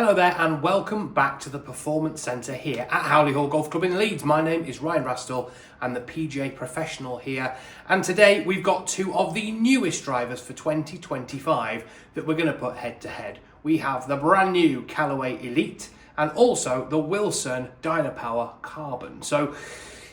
Hello there and welcome back to the Performance Centre here at Howley Hall Golf Club in Leeds. My name is Ryan Rastall and the PGA professional here, and today we've got two of the newest drivers for 2025 that we're going to put head to head. We have the brand new Callaway Elyte and also the Wilson DYNAPWR Carbon. So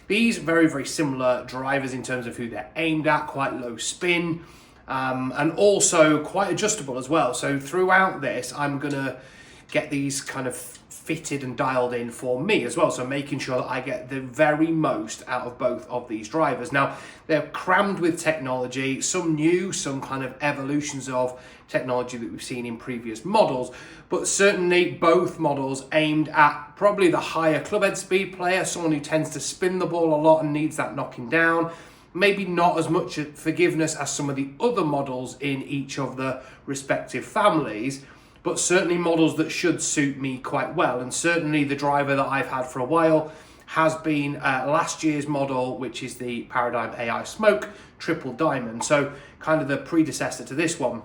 these very similar drivers in terms of who they're aimed at, quite low spin and also quite adjustable as well. So throughout this I'm going to get these kind of fitted and dialed in for me as well, so making sure that I get the very most out of both of these drivers. Now they're crammed with technology, some new, some kind of evolutions of technology that we've seen in previous models, but certainly both models aimed at probably the higher clubhead speed player, someone who tends to spin the ball a lot and needs that knocking down. Maybe not as much forgiveness as some of the other models in each of the respective families, but certainly models that should suit me quite well. And certainly the driver that I've had for a while has been last year's model, which is the Paradigm Ai Smoke Triple Diamond. So kind of the predecessor to this one.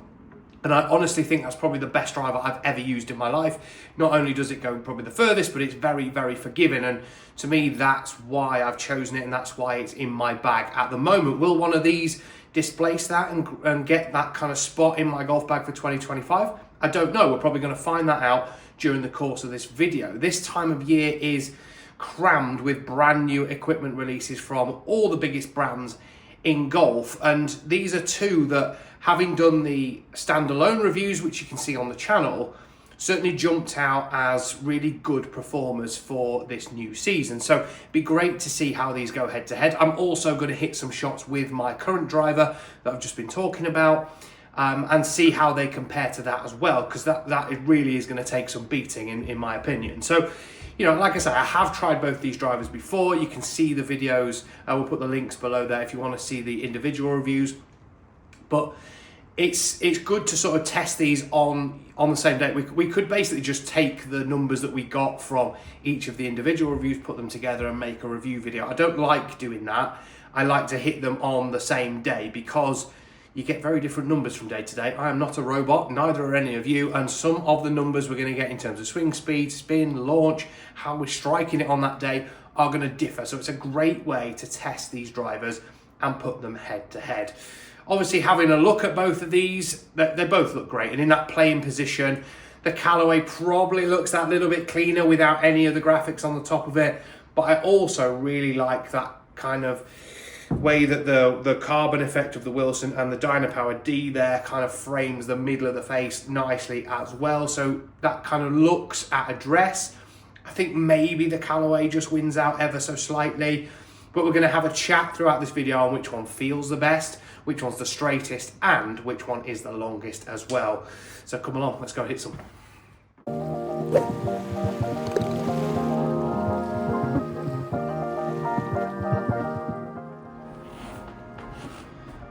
And I honestly think that's probably the best driver I've ever used in my life. Not only does it go probably the furthest, but it's very forgiving. And to me, that's why I've chosen it and that's why it's in my bag at the moment. Will one of these displace that and get that kind of spot in my golf bag for 2025? I don't know. We're probably going to find that out during the course of this video. This time of year is crammed with brand new equipment releases from all the biggest brands in golf, and these are two that, having done the standalone reviews, which you can see on the channel, certainly jumped out as really good performers for this new season. So it'd be great to see how these go head to head. I'm also going to hit some shots with my current driver that I've just been talking about, and see how they compare to that as well, because that really is going to take some beating in my opinion. So, you know, like I say, I have tried both these drivers before. You can see the videos. I will put the links below there if you want to see the individual reviews. But it's good to sort of test these on the same day. We could basically just take the numbers that we got from each of the individual reviews, put them together and make a review video. I don't like doing that. I like to hit them on the same day because you get very different numbers from day to day. I am not a robot, neither are any of you, and some of the numbers we're going to get in terms of swing speed, spin, launch, how we're striking it on that day are going to differ. So it's a great way to test these drivers and put them head to head. Obviously, having a look at both of these, they both look great, and in that playing position, the Callaway probably looks that little bit cleaner without any of the graphics on the top of it, but I also really like that kind of way that the carbon effect of the Wilson and the DYNAPWR D there kind of frames the middle of the face nicely as well. So that kind of looks at address. I think maybe the Callaway just wins out ever so slightly, but we're going to have a chat throughout this video on which one feels the best, which one's the straightest, and which one is the longest as well. So come along, let's go hit some.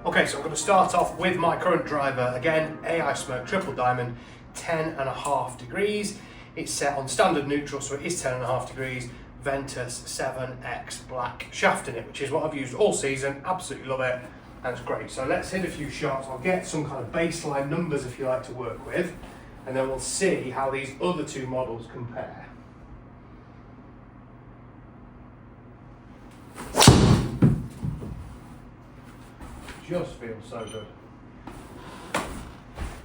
Okay, so I'm going to start off with my current driver. Again, Ai Smoke Triple Diamond, 10.5 degrees. It's set on standard neutral, so it is 10.5 degrees. Ventus 7X black shaft in it, which is what I've used all season. Absolutely love it, and it's great. So let's hit a few shots. I'll get some kind of baseline numbers if you like to work with, and then we'll see how these other two models compare. Just feels so good.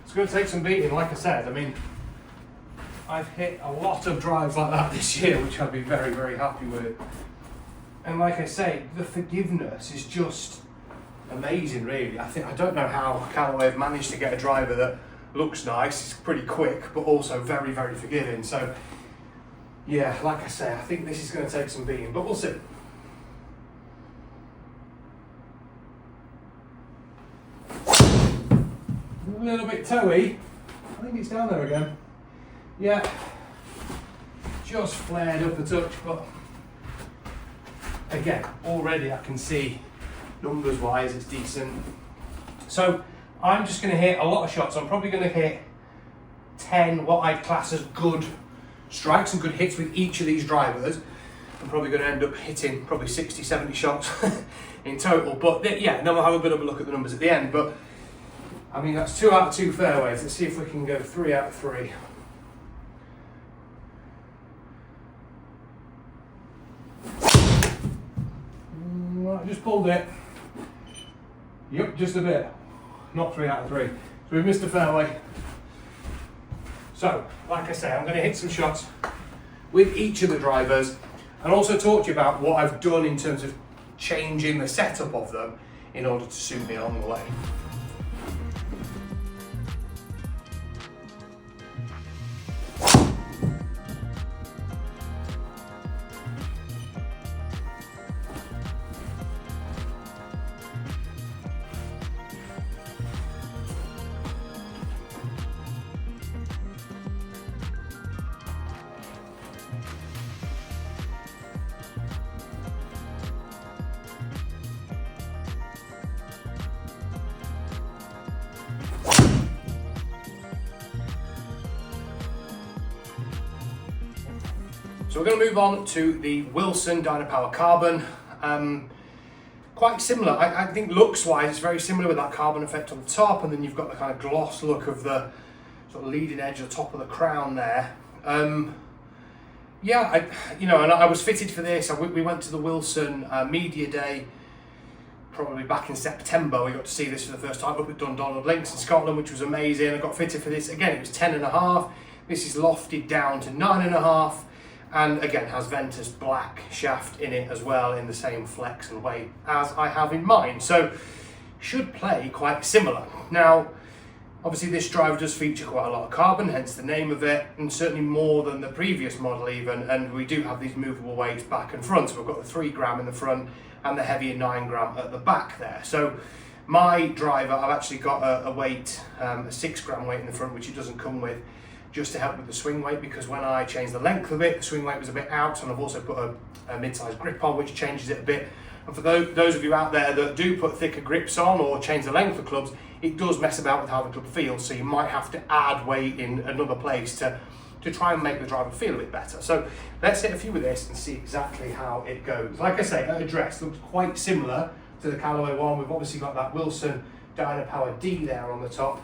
It's going to take some beating, like I said. I mean, I've hit a lot of drives like that this year, which I'd be very happy with. And like I say, the forgiveness is just amazing, really. I don't know how Callaway have managed to get a driver that looks nice, it's pretty quick, but also very forgiving. So yeah, like I say, I think this is going to take some beating, but we'll see. A little bit toey. I think it's down there again. Yeah, just flared up a touch, but again, already I can see numbers wise it's decent. So I'm just going to hit a lot of shots. I'm probably going to hit 10 what I'd class as good strikes and good hits with each of these drivers. I'm probably going to end up hitting probably 60-70 shots in total, but yeah, then we'll have a bit of a look at the numbers at the end. But I mean, that's 2 out of 2 fairways. Let's see if we can go 3 out of 3. I just pulled it. Yep, just a bit. Not 3 out of 3. So we've missed the fairway. So, like I say, I'm going to hit some shots with each of the drivers and also talk to you about what I've done in terms of changing the setup of them in order to suit me along the way. So we're going to move on to the Wilson DYNAPWR Carbon. Quite similar, I think looks-wise it's very similar with that carbon effect on the top, and then you've got the kind of gloss look of the sort of leading edge at the top of the crown there. Yeah, and I was fitted for this. We went to the Wilson Media Day probably back in September. We got to see this for the first time up at Dundonald Links in Scotland, which was amazing. I got fitted for this. Again, it was 10.5. This is lofted down to 9.5. And again has Ventus black shaft in it as well, in the same flex and weight as I have in mine. So should play quite similar. Now obviously this driver does feature quite a lot of carbon, hence the name of it, and certainly more than the previous model even, and we do have these movable weights back and front. So we've got the 3 gram in the front and the heavier 9 gram at the back there. So my driver, I've actually got a weight, a 6 gram weight in the front, which it doesn't come with, just to help with the swing weight, because when I changed the length of it, the swing weight was a bit out, and I've also put a mid-sized grip on, which changes it a bit. And for those of you out there that do put thicker grips on or change the length of clubs, it does mess about with how the club feels, so you might have to add weight in another place to try and make the driver feel a bit better. So let's hit a few of this and see exactly how it goes. Like I say, at address, looks quite similar to the Callaway one. We've obviously got that Wilson DYNAPWR D there on the top.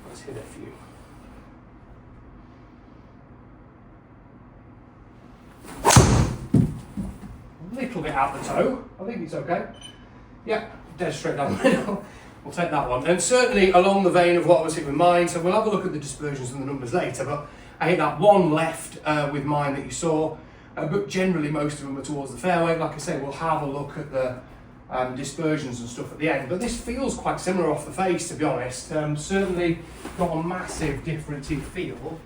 Let's hit a few. Little bit out the toe. I think it's okay. Yeah, dead straight down the middle. We'll take that one. And certainly along the vein of what I was hitting with mine, so we'll have a look at the dispersions and the numbers later, but I hit that one left with mine that you saw, but generally most of them are towards the fairway. Like I say, we'll have a look at the dispersions and stuff at the end, but this feels quite similar off the face, to be honest. Certainly not a massive difference in feel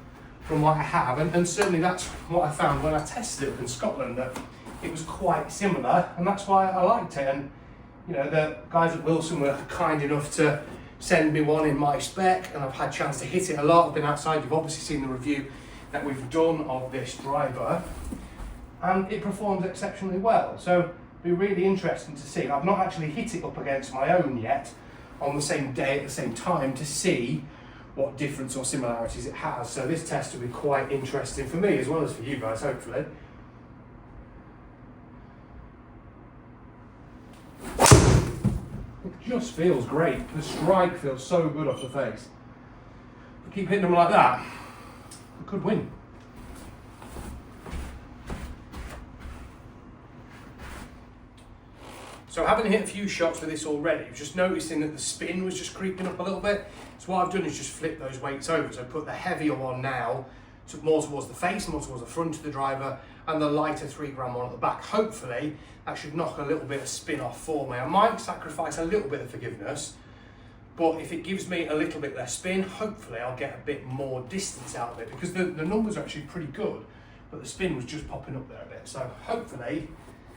from what I have, and certainly that's what I found when I tested it in Scotland, that it was quite similar, and that's why I liked it. And you know, the guys at Wilson were kind enough to send me one in my spec, and I've had a chance to hit it a lot. I've been outside, you've obviously seen the review that we've done of this driver, and it performs exceptionally well. So it'll be really interesting to see. I've not actually hit it up against my own yet on the same day at the same time to see what difference or similarities it has. So this test will be quite interesting for me as well as for you guys, hopefully. It just feels great. The strike feels so good off the face. If we keep hitting them like that, we could win. So having hit a few shots with this already, just noticing that the spin was just creeping up a little bit. So what I've done is just flip those weights over. So I put the heavier one now more towards the face, more towards the front of the driver, and the lighter 3 gram one at the back. Hopefully that should knock a little bit of spin off for me. I might sacrifice a little bit of forgiveness, but if it gives me a little bit less spin, hopefully I'll get a bit more distance out of it, because the numbers are actually pretty good, but the spin was just popping up there a bit. So hopefully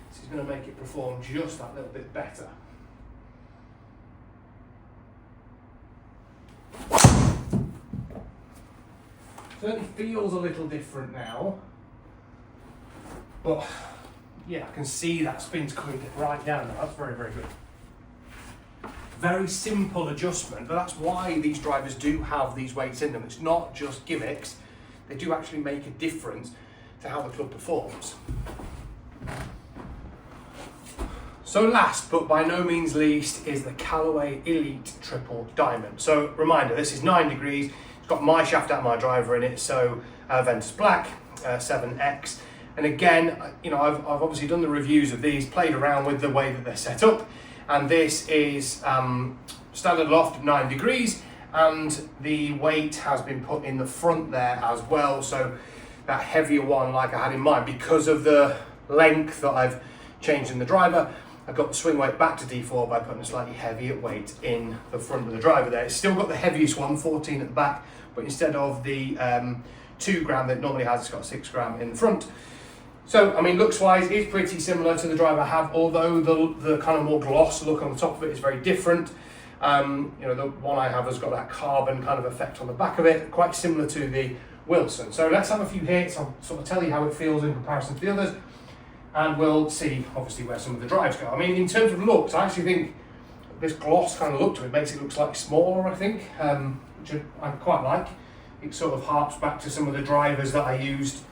this is going to make it perform just that little bit better. Certainly feels a little different now, but yeah, I can see that spin's coming right down now. That's very, very good. Very simple adjustment, but that's why these drivers do have these weights in them. It's not just gimmicks. They do actually make a difference to how the club performs. So last, but by no means least, is the Callaway Elyte Triple Diamond. So reminder, this is 9 degrees. It's got my shaft out, my driver in it, so Ventus Black, 7X. And again, you know, I've obviously done the reviews of these, played around with the way that they're set up, and this is standard loft at 9 degrees, and the weight has been put in the front there as well, so that heavier one like I had in mind, because of the length that I've changed in the driver, I've got the swing weight back to D4 by putting a slightly heavier weight in the front of the driver there. It's still got the heaviest one, 14 at the back, but instead of the 2 gram that it normally has, it's got 6 gram in the front. So, I mean, looks-wise, it's pretty similar to the driver I have, although the kind of more gloss look on the top of it is very different. You know, the one I have has got that carbon kind of effect on the back of it, quite similar to the Wilson. So let's have a few hits. I'll sort of tell you how it feels in comparison to the others, and we'll see, obviously, where some of the drives go. I mean, in terms of looks, I actually think this gloss kind of look to it makes it look slightly smaller, I think, which I quite like. It sort of harps back to some of the drivers that I used,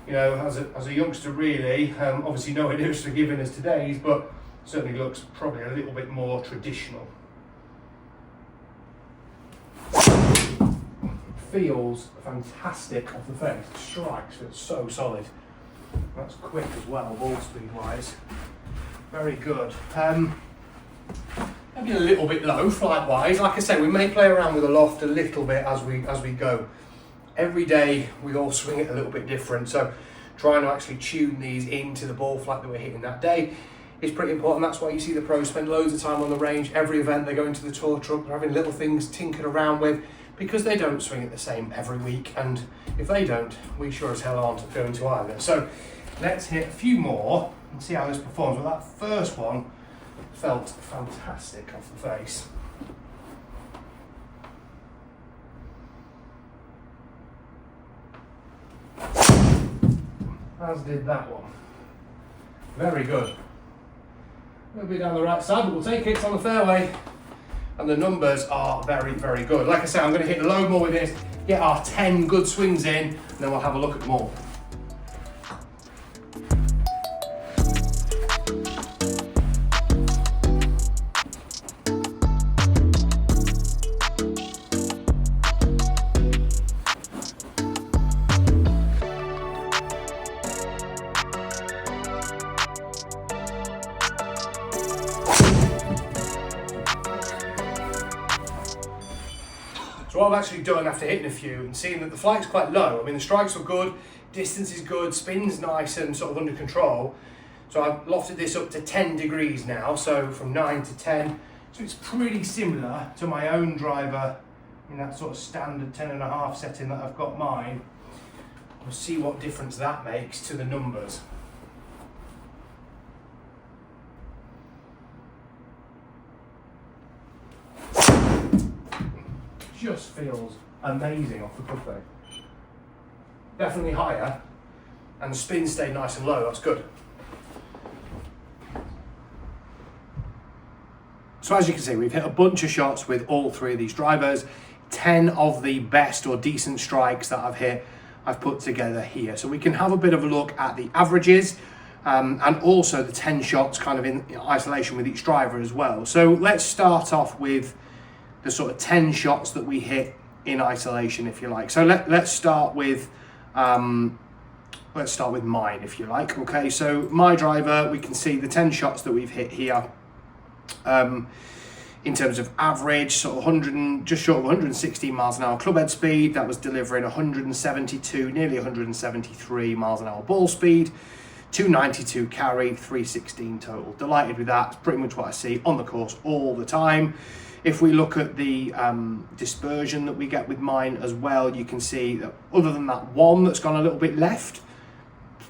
you know, as a youngster, really. Obviously nowhere near as forgiving as today's, but certainly looks probably a little bit more traditional. Feels fantastic off the face. The strikes feel so solid. That's quick as well, ball speed wise. Very good. Maybe a little bit low flight wise. Like I say, we may play around with the loft a little bit as we go. Every day we all swing it a little bit different, so trying to actually tune these into the ball flight that we're hitting that day is pretty important. That's why you see the pros spend loads of time on the range. Every event they go into the tour truck, they're having little things tinkered around with, because they don't swing it the same every week, and if they don't, we sure as hell aren't going to either. So let's hit a few more and see how this performs. Well, that first one felt fantastic off the face. As did that one. Very good. A little bit down the right side, but we'll take it. It's on the fairway. And the numbers are very, very good. Like I said, I'm going to hit a load more with this, get our 10 good swings in, and then we'll have a look at more. So what I've actually done after hitting a few and seeing that the flight's quite low, I mean the strikes were good, distance is good, spin's nice and sort of under control. So I've lofted this up to 10 degrees now, so from 9 to 10. So it's pretty similar to my own driver in that sort of standard 10.5 setting that I've got mine. We'll see what difference that makes to the numbers. Just feels amazing off the club face. Definitely higher, and the spin stayed nice and low. That's good. So as you can see, we've hit a bunch of shots with all three of these drivers. 10 of the best or decent strikes that I've hit, I've put together here. So we can have a bit of a look at the averages and also the 10 shots kind of in isolation with each driver as well. So let's start off with the sort of 10 shots that we hit in isolation, if you like. So let's start with mine, if you like. Okay, so my driver, we can see the 10 shots that we've hit here. In terms of average, sort of just short of 116 miles an hour club head speed. That was delivering 172, nearly 173 miles an hour ball speed, 292 carry, 316 total. Delighted with that. It's pretty much what I see on the course all the time. If we look at the dispersion that we get with mine as well, you can see that other than that one that's gone a little bit left,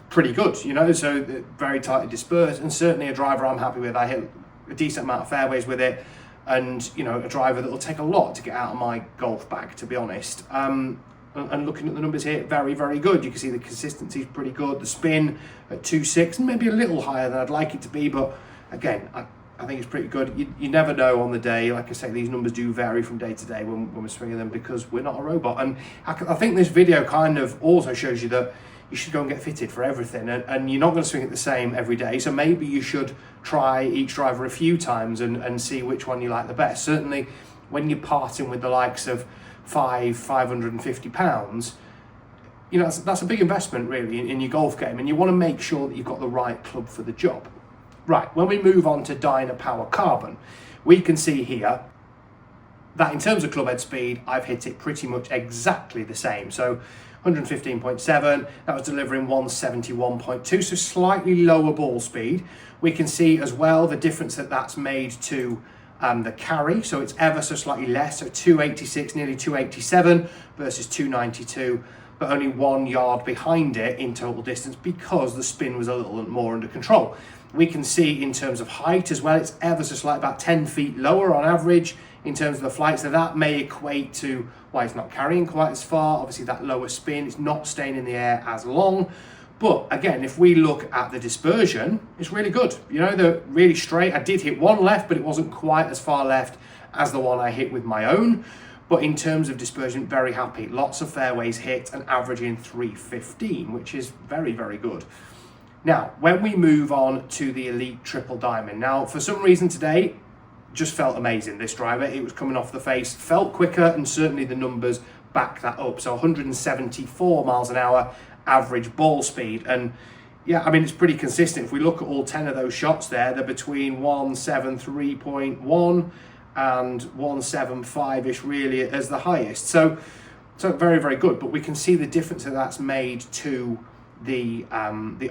pretty good, you know, so very tightly dispersed, and certainly a driver I'm happy with. I hit a decent amount of fairways with it, and you know, a driver that will take a lot to get out of my golf bag, to be honest. And looking at the numbers here, very, very good. You can see the consistency is pretty good. The spin at 2.6, and maybe a little higher than I'd like it to be, but again, I think it's pretty good. You never know on the day. Like I say, these numbers do vary from day to day when we're swinging them, because we're not a robot. And I think this video kind of also shows you that you should go and get fitted for everything, and you're not going to swing it the same every day. So maybe you should try each driver a few times and see which one you like the best. Certainly when you're parting with the likes of 550 pounds, you know, that's a big investment really in your golf game, and you want to make sure that you've got the right club for the job. Right, when we move on to DYNAPWR Carbon, we can see here that in terms of club head speed, I've hit it pretty much exactly the same. So 115.7, that was delivering 171.2, so slightly lower ball speed. We can see as well the difference that that's made to the carry, so it's ever so slightly less, so 286, nearly 287 versus 292, but only 1 yard behind it in total distance because the spin was a little more under control. We can see in terms of height as well, it's ever so slight, about 10 feet lower on average in terms of the flight, so that may equate to why it's not carrying quite as far. Obviously that lower spin, it's not staying in the air as long. But again, if we look at the dispersion, it's really good. You know, they're really straight. I did hit one left, but it wasn't quite as far left as the one I hit with my own. But in terms of dispersion, very happy. Lots of fairways hit and averaging 315, which is very, very good. Now, when we move on to the Elite Triple Diamond, now for some reason today, just felt amazing, this driver. It was coming off the face, felt quicker, and certainly the numbers back that up. So 174 miles an hour average ball speed. And yeah, I mean, it's pretty consistent. If we look at all 10 of those shots there, they're between 173.1 and 175-ish really as the highest. So very, very good. But we can see the difference that that's made to the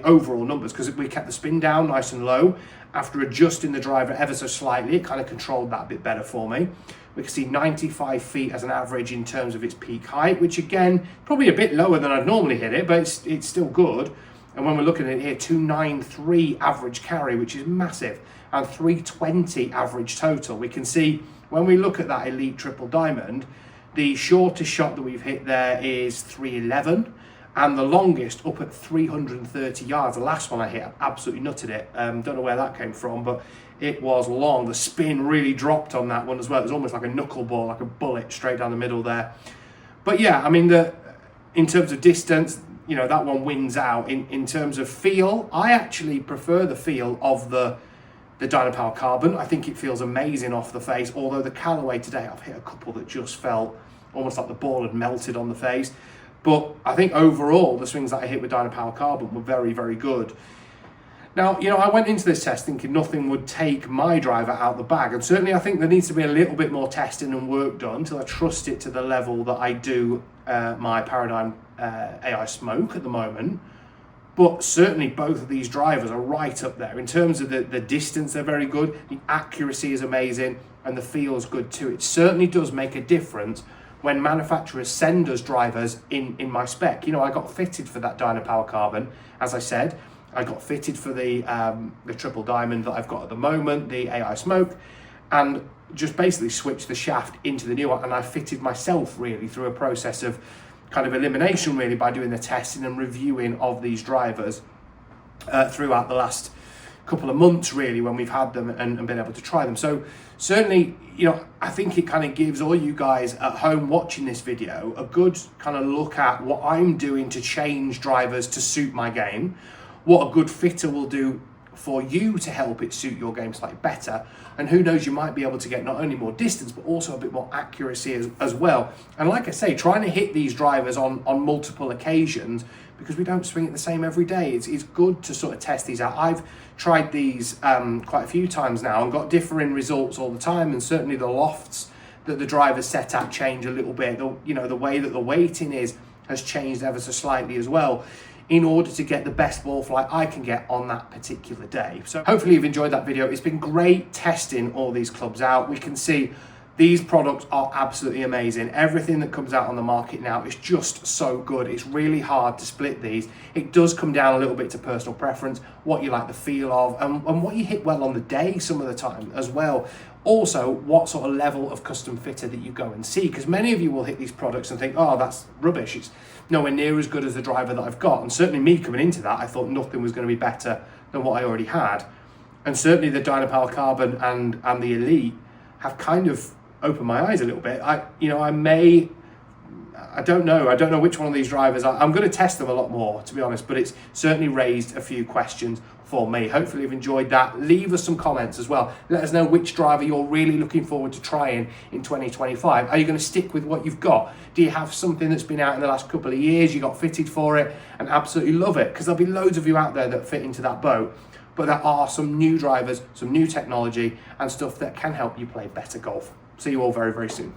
overall numbers, because we kept the spin down nice and low. After adjusting the driver ever so slightly, it kind of controlled that a bit better for me. We can see 95 feet as an average in terms of its peak height, which again, probably a bit lower than I'd normally hit it, but it's still good. And when we're looking at it here, 293 average carry, which is massive, and 320 average total. We can see when we look at that Elite Triple Diamond, the shortest shot that we've hit there is 311. And the longest up at 330 yards. The last one I hit, I absolutely nutted it. Don't know where that came from, but it was long. The spin really dropped on that one as well. It was almost like a knuckleball, like a bullet straight down the middle there. But yeah, I mean, in terms of distance, you know, that one wins out. In terms of feel, I actually prefer the feel of the DYNAPWR Carbon. I think it feels amazing off the face, although the Callaway today, I've hit a couple that just felt almost like the ball had melted on the face. But I think overall, the swings that I hit with DYNAPWR Carbon were very, very good. Now, you know, I went into this test thinking nothing would take my driver out the bag. And certainly I think there needs to be a little bit more testing and work done until I trust it to the level that I do my Paradigm Ai Smoke at the moment. But certainly both of these drivers are right up there. In terms of the distance, they're very good. The accuracy is amazing and the feel is good too. It certainly does make a difference when manufacturers send us drivers in my spec. You know, I got fitted for that DYNAPWR Carbon, as I said. I got fitted for the Triple Diamond that I've got at the moment, the Ai Smoke, and just basically switched the shaft into the new one. And I fitted myself really through a process of kind of elimination really by doing the testing and reviewing of these drivers throughout the last couple of months really when we've had them and been able to try them. So certainly, you know, I think it kind of gives all you guys at home watching this video a good kind of look at what I'm doing to change drivers to suit my game, what a good fitter will do for you to help it suit your game slightly better, and who knows, you might be able to get not only more distance but also a bit more accuracy as well. And like I say, trying to hit these drivers on multiple occasions, because we don't swing it the same every day, it's good to sort of test these out. I've tried these quite a few times now and got differing results all the time, and certainly the lofts that the drivers set at change a little bit. You know, the way that the weighting has changed ever so slightly as well, in order to get the best ball flight I can get on that particular day. So hopefully you've enjoyed that video. It's been great testing all these clubs out. We can see these products are absolutely amazing. Everything that comes out on the market now is just so good. It's really hard to split these. It does come down a little bit to personal preference, what you like the feel of, and what you hit well on the day some of the time as well. Also, what sort of level of custom fitter that you go and see, because many of you will hit these products and think, oh, that's rubbish. It's nowhere near as good as the driver that I've got. And certainly me coming into that, I thought nothing was going to be better than what I already had. And certainly the DYNAPWR Carbon and the Elite have kind of opened my eyes a little bit. I I don't know which one of these drivers. I'm going to test them a lot more, to be honest, but it's certainly raised a few questions for me. Hopefully you've enjoyed that. Leave us some comments as well. Let us know which driver you're really looking forward to trying in 2025. Are you going to stick with what you've got? Do you have something that's been out in the last couple of years, you got fitted for it and absolutely love it? Because there'll be loads of you out there that fit into that boat. But there are some new drivers, some new technology and stuff that can help you play better golf. See you all very, very soon.